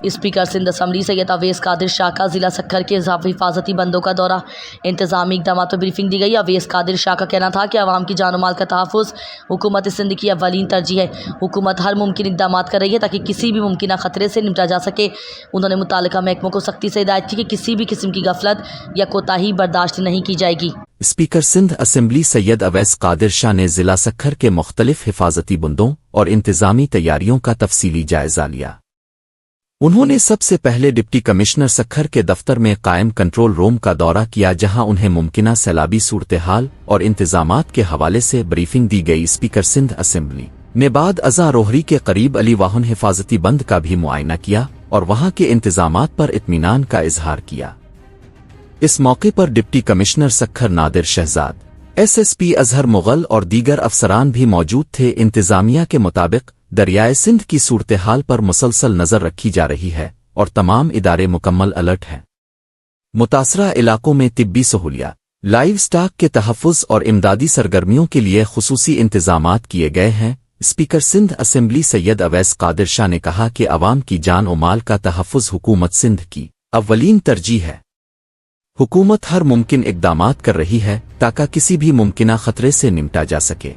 Speaker Sindh assembly سید اویس قادر شاہ کا ضلع سکھر کے حفاظتی بندوں کا دورہ، انتظامی اقدامات پر بریفنگ دی گئی۔ اویس قادر شاہ کا کہنا تھا کہ عوام کی جان و مال کا تحفظ حکومت سندھ کی اولین ترجیح ہے۔ حکومت ہر ممکن اقدامات کر رہی ہے تاکہ کسی بھی ممکنہ خطرے سے نمٹا جا سکے۔ انہوں نے متعلقہ محکموں کو سختی سے ہدایت کی کہ کسی بھی قسم کی غفلت یا کوتاہی برداشت نہیں کی جائے گی۔ اسپیکر سندھ اسمبلی سید اویس قادر شاہ نے ضلع سکھر کے مختلف حفاظتی بندوں اور انتظامی تیاریوں کا تفصیلی جائزہ لیا۔ انہوں نے سب سے پہلے ڈپٹی کمشنر سکھر کے دفتر میں قائم کنٹرول روم کا دورہ کیا، جہاں انہیں ممکنہ سیلابی صورتحال اور انتظامات کے حوالے سے بریفنگ دی گئی۔ اسپیکر سندھ اسمبلی نے بعد ازاں روہری کے قریب علی واہن حفاظتی بند کا بھی معائنہ کیا اور وہاں کے انتظامات پر اطمینان کا اظہار کیا۔ اس موقع پر ڈپٹی کمشنر سکھر نادر شہزاد، ایس پی اظہر مغل اور دیگر افسران بھی موجود تھے۔ انتظامیہ کے مطابق دریائے سندھ کی صورتحال پر مسلسل نظر رکھی جا رہی ہے اور تمام ادارے مکمل الرٹ ہیں۔ متاثرہ علاقوں میں طبی سہولیات، لائیو سٹاک کے تحفظ اور امدادی سرگرمیوں کے لیے خصوصی انتظامات کیے گئے ہیں۔ اسپیکر سندھ اسمبلی سید اویس قادر شاہ نے کہا کہ عوام کی جان و مال کا تحفظ حکومت سندھ کی اولین ترجیح ہے۔ حکومت ہر ممکن اقدامات کر رہی ہے تاکہ کسی بھی ممکنہ خطرے سے نمٹا جا سکے۔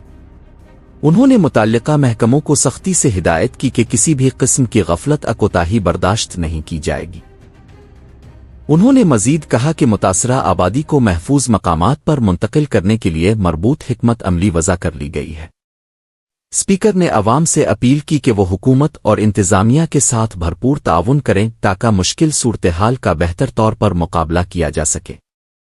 انہوں نے متعلقہ محکموں کو سختی سے ہدایت کی کہ کسی بھی قسم کی غفلت یا کوتاہی برداشت نہیں کی جائے گی۔ انہوں نے مزید کہا کہ متاثرہ آبادی کو محفوظ مقامات پر منتقل کرنے کے لیے مربوط حکمت عملی وضع کر لی گئی ہے۔ اسپیکر نے عوام سے اپیل کی کہ وہ حکومت اور انتظامیہ کے ساتھ بھرپور تعاون کریں تاکہ مشکل صورتحال کا بہتر طور پر مقابلہ کیا جا سکے۔